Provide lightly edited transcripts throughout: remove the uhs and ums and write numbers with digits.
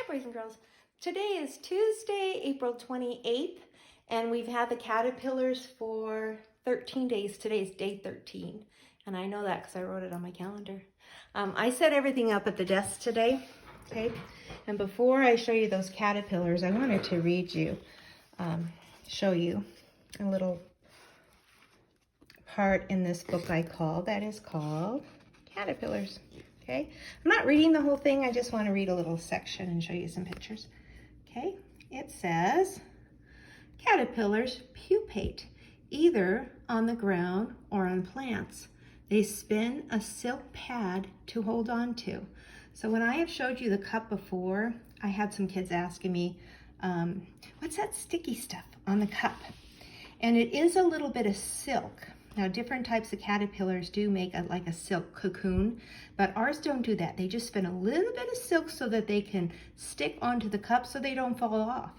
boys and girls. Today is Tuesday, April 28th, and we've had the caterpillars for 13 days. Today's day 13, and I know that because I wrote it on my calendar. I set everything up at the desk today, okay? And before I show you those caterpillars, I wanted to read you, show you a little part in this book that is called Caterpillars. Okay, I'm not reading the whole thing. I just want to read a little section and show you some pictures. Okay, it says, caterpillars pupate either on the ground or on plants. They spin a silk pad to hold on to. So when I have showed you the cup before, I had some kids asking me, what's that sticky stuff on the cup? And it is a little bit of silk. Now, different types of caterpillars do make like a silk cocoon, but ours don't do that. They just spin a little bit of silk so that they can stick onto the cup so they don't fall off.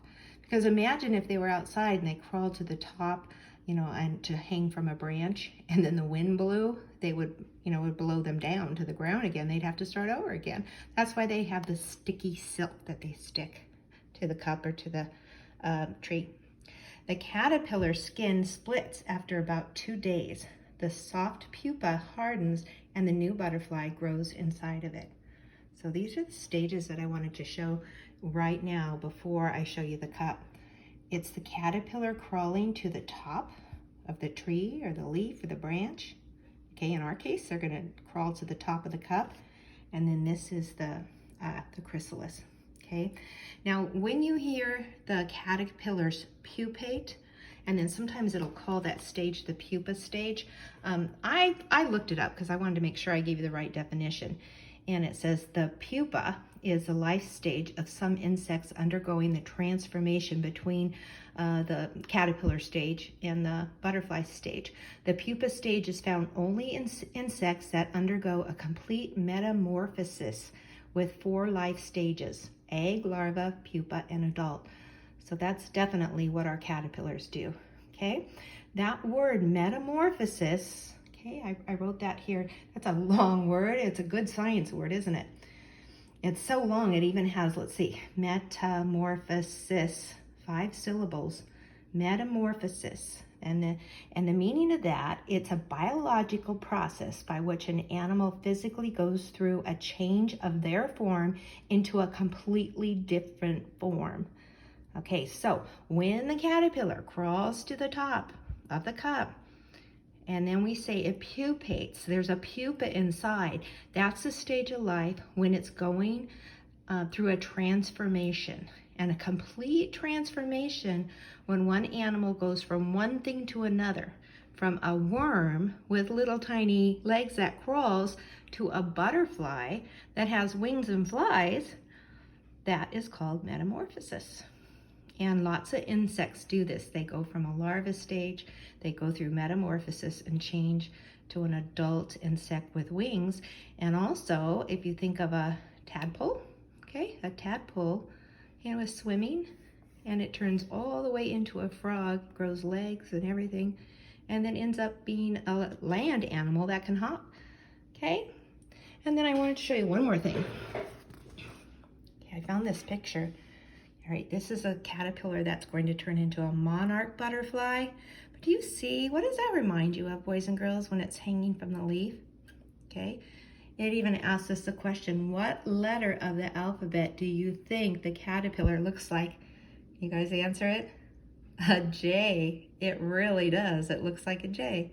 Because imagine if they were outside and they crawled to the top, you know, and to hang from a branch, and then the wind blew, they would, you know, would blow them down to the ground again. They'd have to start over again. That's why they have the sticky silk that they stick to the cup or to the tree. The caterpillar skin splits after about 2 days. The soft pupa hardens and the new butterfly grows inside of it. So these are the stages that I wanted to show right now before I show you the cup. It's the caterpillar crawling to the top of the tree or the leaf or the branch. Okay, in our case, they're going to crawl to the top of the cup. And then this is the chrysalis. Okay, now when you hear the caterpillars pupate, and then sometimes it'll call that stage the pupa stage, I looked it up because I wanted to make sure I gave you the right definition. And it says the pupa is the life stage of some insects undergoing the transformation between the caterpillar stage and the butterfly stage. The pupa stage is found only in insects that undergo a complete metamorphosis with 4 life stages: egg, larva, pupa, and adult. So that's definitely what our caterpillars do, okay? That word metamorphosis, okay, I wrote that here. That's a long word. It's a good science word, isn't it? It's so long, it even has, let's see, metamorphosis, 5 syllables, metamorphosis. And the meaning of that, it's a biological process by which an animal physically goes through a change of their form into a completely different form. Okay, so when the caterpillar crawls to the top of the cup, and then we say it pupates, there's a pupa inside. That's the stage of life when it's going through a transformation. And a complete transformation when one animal goes from one thing to another, from a worm with little tiny legs that crawls to a butterfly that has wings and flies. That is called metamorphosis. And lots of insects do this. They go from a larva stage, they go through metamorphosis and change to an adult insect with wings. And also, if you think of a tadpole, okay, a tadpole, you know, is swimming, and it turns all the way into a frog, grows legs and everything, and then ends up being a land animal that can hop, okay? And then I wanted to show you one more thing. Okay, I found this picture. All right, this is a caterpillar that's going to turn into a monarch butterfly. But do you see, what does that remind you of, boys and girls, when it's hanging from the leaf? Okay. It even asks us the question, what letter of the alphabet do you think the caterpillar looks like? You guys answer it? A J. It really does. It looks like a J.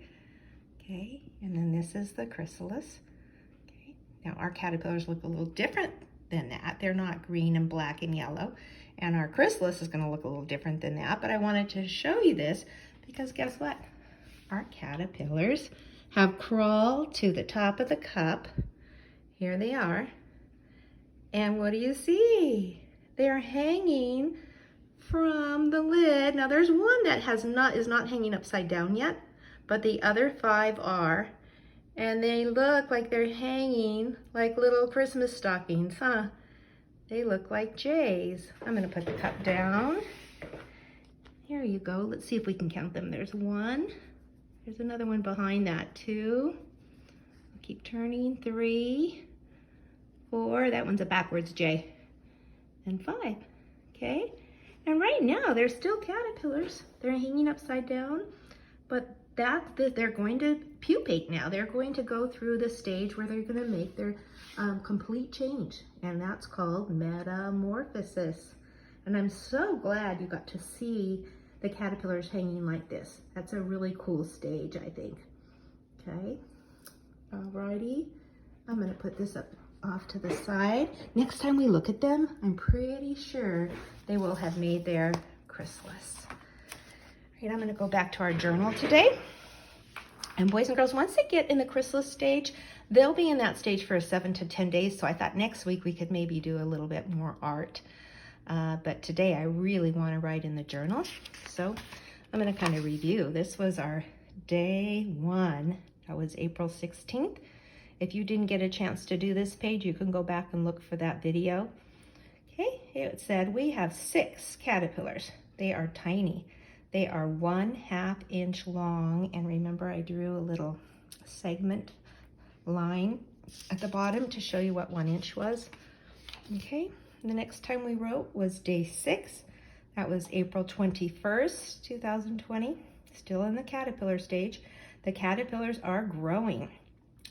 Okay, and then this is the chrysalis. Okay, now our caterpillars look a little different than that. They're not green and black and yellow. And our chrysalis is going to look a little different than that. But I wanted to show you this because guess what? Our caterpillars have crawled to the top of the cup. Here they are. And what do you see? They're hanging from the lid. Now there's one that is not hanging upside down yet, but the other 5 are. And they look like they're hanging like little Christmas stockings, huh? They look like J's. I'm gonna put the cup down. Here you go. Let's see if we can count them. There's 1. There's another one behind that, 2. I'll keep turning, 3, 4, that one's a backwards J. and 5. Okay? And right now, they're still caterpillars. They're hanging upside down, but they're going to pupate now. They're going to go through the stage where they're going to make their complete change, and that's called metamorphosis. And I'm so glad you got to see the caterpillars hanging like this. That's a really cool stage, I think. Okay, alrighty. I'm going to put this up off to the side. Next time we look at them, I'm pretty sure they will have made their chrysalis. Right, I'm going to go back to our journal today. And boys and girls, once they get in the chrysalis stage, they'll be in that stage for 7 to 10 days. So I thought next week we could maybe do a little bit more art. But today I really want to write in the journal. So I'm going to kind of review. This was our day 1. That was April 16th. If you didn't get a chance to do this page, you can go back and look for that video. Okay, it said we have 6 caterpillars. They are tiny. They are 1/2 inch long. And remember, I drew a little segment line at the bottom to show you what 1 inch was. Okay, the next time we wrote was day 6. That was April 21st, 2020. Still in the caterpillar stage. The caterpillars are growing.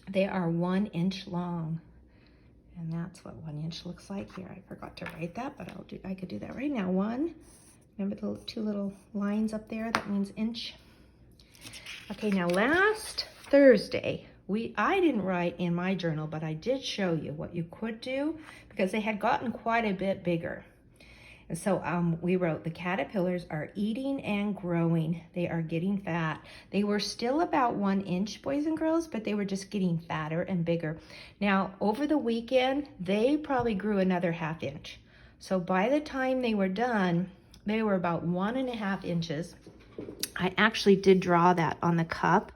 They are 1 inch long. And that's what 1 inch looks like here. I forgot to write that, but I could do that right now. 1. Remember the 2 little lines up there? That means inch. Okay, now last Thursday, I didn't write in my journal, but I did show you what you could do because they had gotten quite a bit bigger. And so we wrote, the caterpillars are eating and growing. They are getting fat. They were still about 1 inch, boys and girls, but they were just getting fatter and bigger. Now, over the weekend, they probably grew another 1/2 inch. So by the time they were done, they were about 1.5 inches. I actually did draw that on the cup.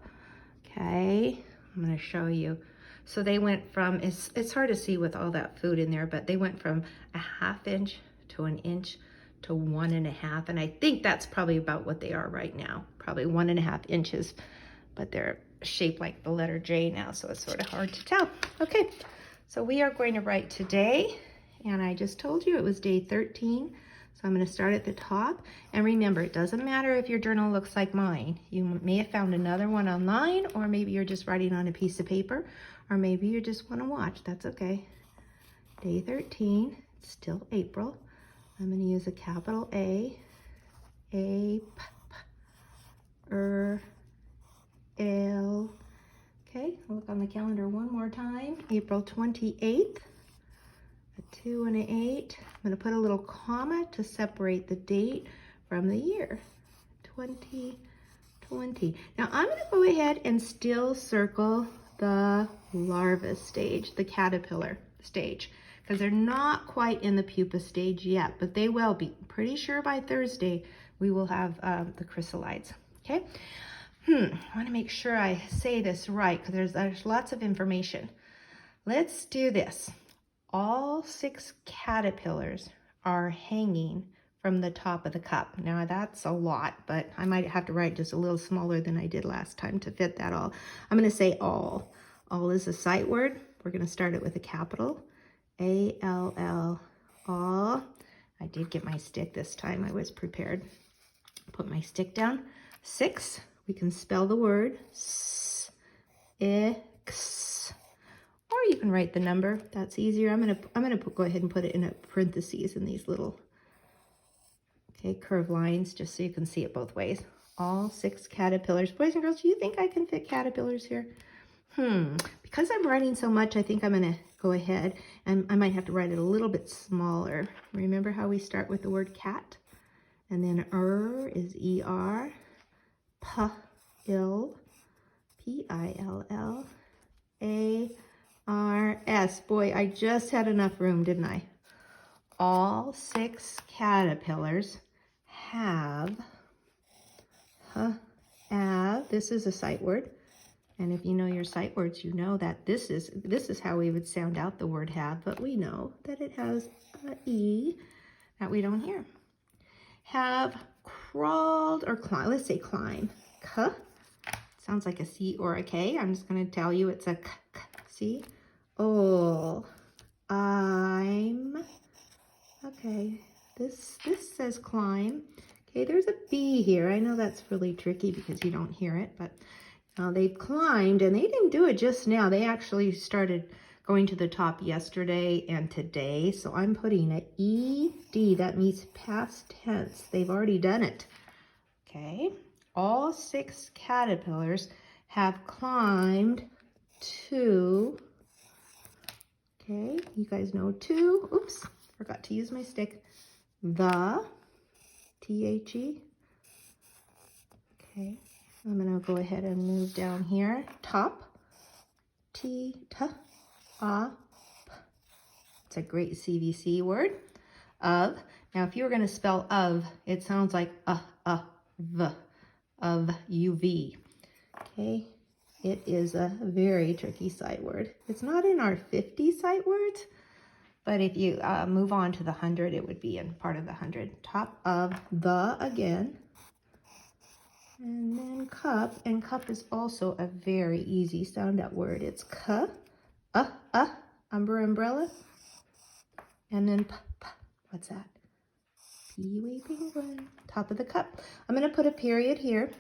Okay, I'm going to show you. So they went from, it's hard to see with all that food in there, but they went from 1/2 inch to 1 inch to 1.5. And I think that's probably about what they are right now. Probably 1.5 inches, but they're shaped like the letter J now, so it's sort of hard to tell. Okay, so we are going to write today, and I just told you it was day 13. So I'm going to start at the top. And remember, it doesn't matter if your journal looks like mine. You may have found another one online, or maybe you're just writing on a piece of paper, or maybe you just want to watch. That's okay. Day 13, it's still April. I'm going to use a capital A, P, L. Okay, I'll look on the calendar one more time. April 28th. A 2 and an 8. I'm going to put a little comma to separate the date from the year. 2020. Now I'm going to go ahead and still circle the larva stage, the caterpillar stage, because they're not quite in the pupa stage yet, but they will be. Pretty sure by Thursday we will have the chrysalides. Okay. I want to make sure I say this right because there's lots of information. Let's do this. All 6 caterpillars are hanging from the top of the cup. Now that's a lot, but I might have to write just a little smaller than I did last time to fit that all. I'm going to say all. All is a sight word. We're going to start it with a capital. A-L-L. All. I did get my stick this time. I was prepared. Put my stick down. 6. We can spell the word. S-I-X. Or you can write the number. That's easier. I'm gonna go ahead and put it in a parentheses in these little curved lines, just so you can see it both ways. All 6 caterpillars. Boys and girls, do you think I can fit caterpillars here? Because I'm writing so much, I think I'm gonna go ahead and I might have to write it a little bit smaller. Remember how we start with the word cat? And then is E-R, P-I-L, P-I-L-L, A-R-S. Boy, I just had enough room, didn't I? All 6 caterpillars have, this is a sight word. And if you know your sight words, you know that this is how we would sound out the word have, but we know that it has an E that we don't hear. Have crawled or climbed. Let's say climb. K. Sounds like a C or a K. I'm just going to tell you it's a K. See? Oh, I'm Okay, this says climb. Okay, there's a bee here. I know that's really tricky because you don't hear it, but they've climbed, and they didn't do it just now. They actually started going to the top yesterday and today. So I'm putting an ED. That means past tense. They've already done it. Okay, all 6 caterpillars have climbed to, okay, you guys know to, oops, forgot to use my stick, the, T-H-E. Okay, I'm gonna go ahead and move down here, top, T-T-A-P. It's a great CVC word, of. Now, if you were gonna spell of, it sounds like v, of UV. Okay, it is a very tricky sight word. It's not in our 50 sight words, but if you move on to the 100, it would be in part of the 100. Top of the again, and then cup, and cup is also a very easy sound out word. It's k, umbrella, and then p, what's that? Pee-wee penguin, top of the cup. I'm gonna put a period here.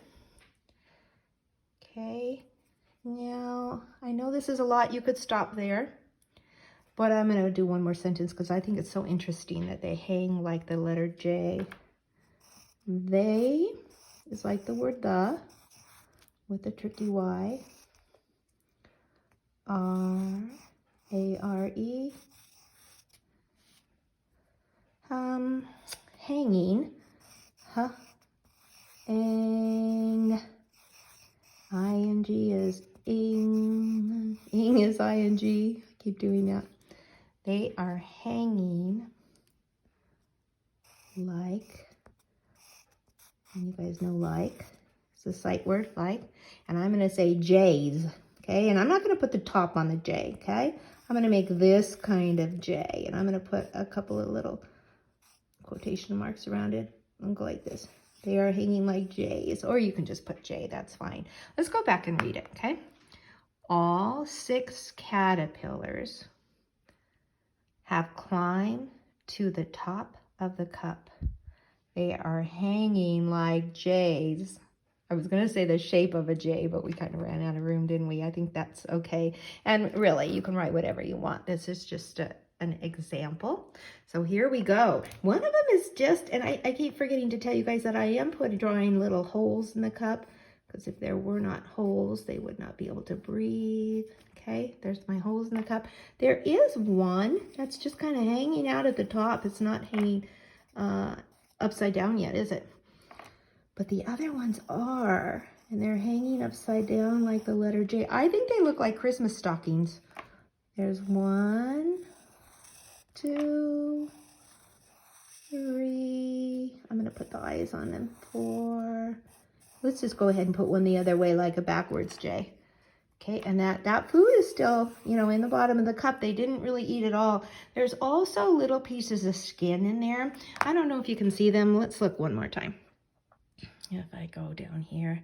Okay, now I know this is a lot, you could stop there, but I'm gonna do one more sentence because I think it's so interesting that they hang like the letter J. They is like the word the with the tricky Y. R-A-R-E. Hanging. Huh. Ing. I-N-G is ing. Ing is I-N-G. Keep doing that. They are hanging like, and you guys know like, it's a sight word, like, and I'm going to say J's, okay, and I'm not going to put the top on the J, okay, I'm going to make this kind of J, and I'm going to put a couple of little quotation marks around it and go like this. They are hanging like J's, or you can just put J, that's fine. Let's go back and read it, okay? All 6 caterpillars have climbed to the top of the cup. They are hanging like J's. I was going to say the shape of a J, but we kind of ran out of room, didn't we? I think that's okay. And really, you can write whatever you want. This is just an example. So here we go. One of them is just, and I keep forgetting to tell you guys that I am drawing little holes in the cup, because if there were not holes, they would not be able to breathe. Okay, there's my holes in the cup. There is one that's just kind of hanging out at the top. It's not hanging upside down yet, is it? But the other ones are, and they're hanging upside down like the letter J. I think they look like Christmas stockings. There's 1, 2, 3. I'm going to put the eyes on them. 4. Let's just go ahead and put one the other way like a backwards J. Okay, and that food is still, you know, in the bottom of the cup. They didn't really eat it all. There's also little pieces of skin in there. I don't know if you can see them. Let's look one more time. If I go down here,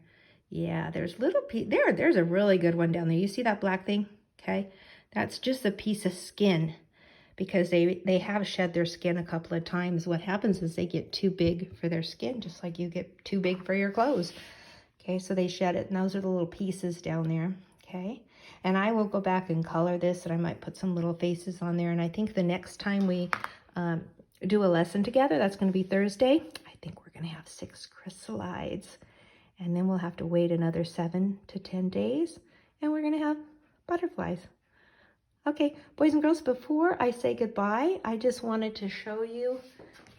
yeah, there's little there's a really good one down there. You see that black thing? Okay, that's just a piece of skin, because they have shed their skin a couple of times. What happens is they get too big for their skin, just like you get too big for your clothes. Okay, so they shed it, and those are the little pieces down there. Okay, and I will go back and color this, and I might put some little faces on there. And I think the next time we do a lesson together, that's going to be Thursday, I think we're going to have 6 chrysalids, and then we'll have to wait another 7 to 10 days, and we're going to have butterflies. Okay, boys and girls, before I say goodbye, I just wanted to show you,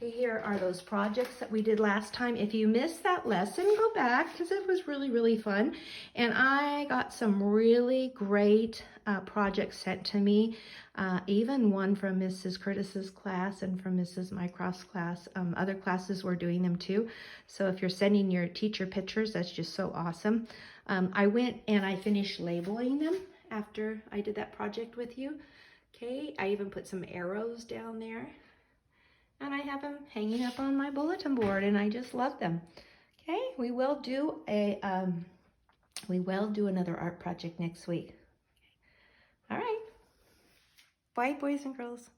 here are those projects that we did last time. If you missed that lesson, go back, because it was really, really fun. And I got some really great projects sent to me, even one from Mrs. Curtis's class and from Mrs. Mycroft's class. Other classes were doing them too. So if you're sending your teacher pictures, that's just so awesome. I went and I finished labeling them after I did that project with you. Okay, I even put some arrows down there, and I have them hanging up on my bulletin board, and I just love them. Okay, we will do another art project next week. All right, bye, boys and girls.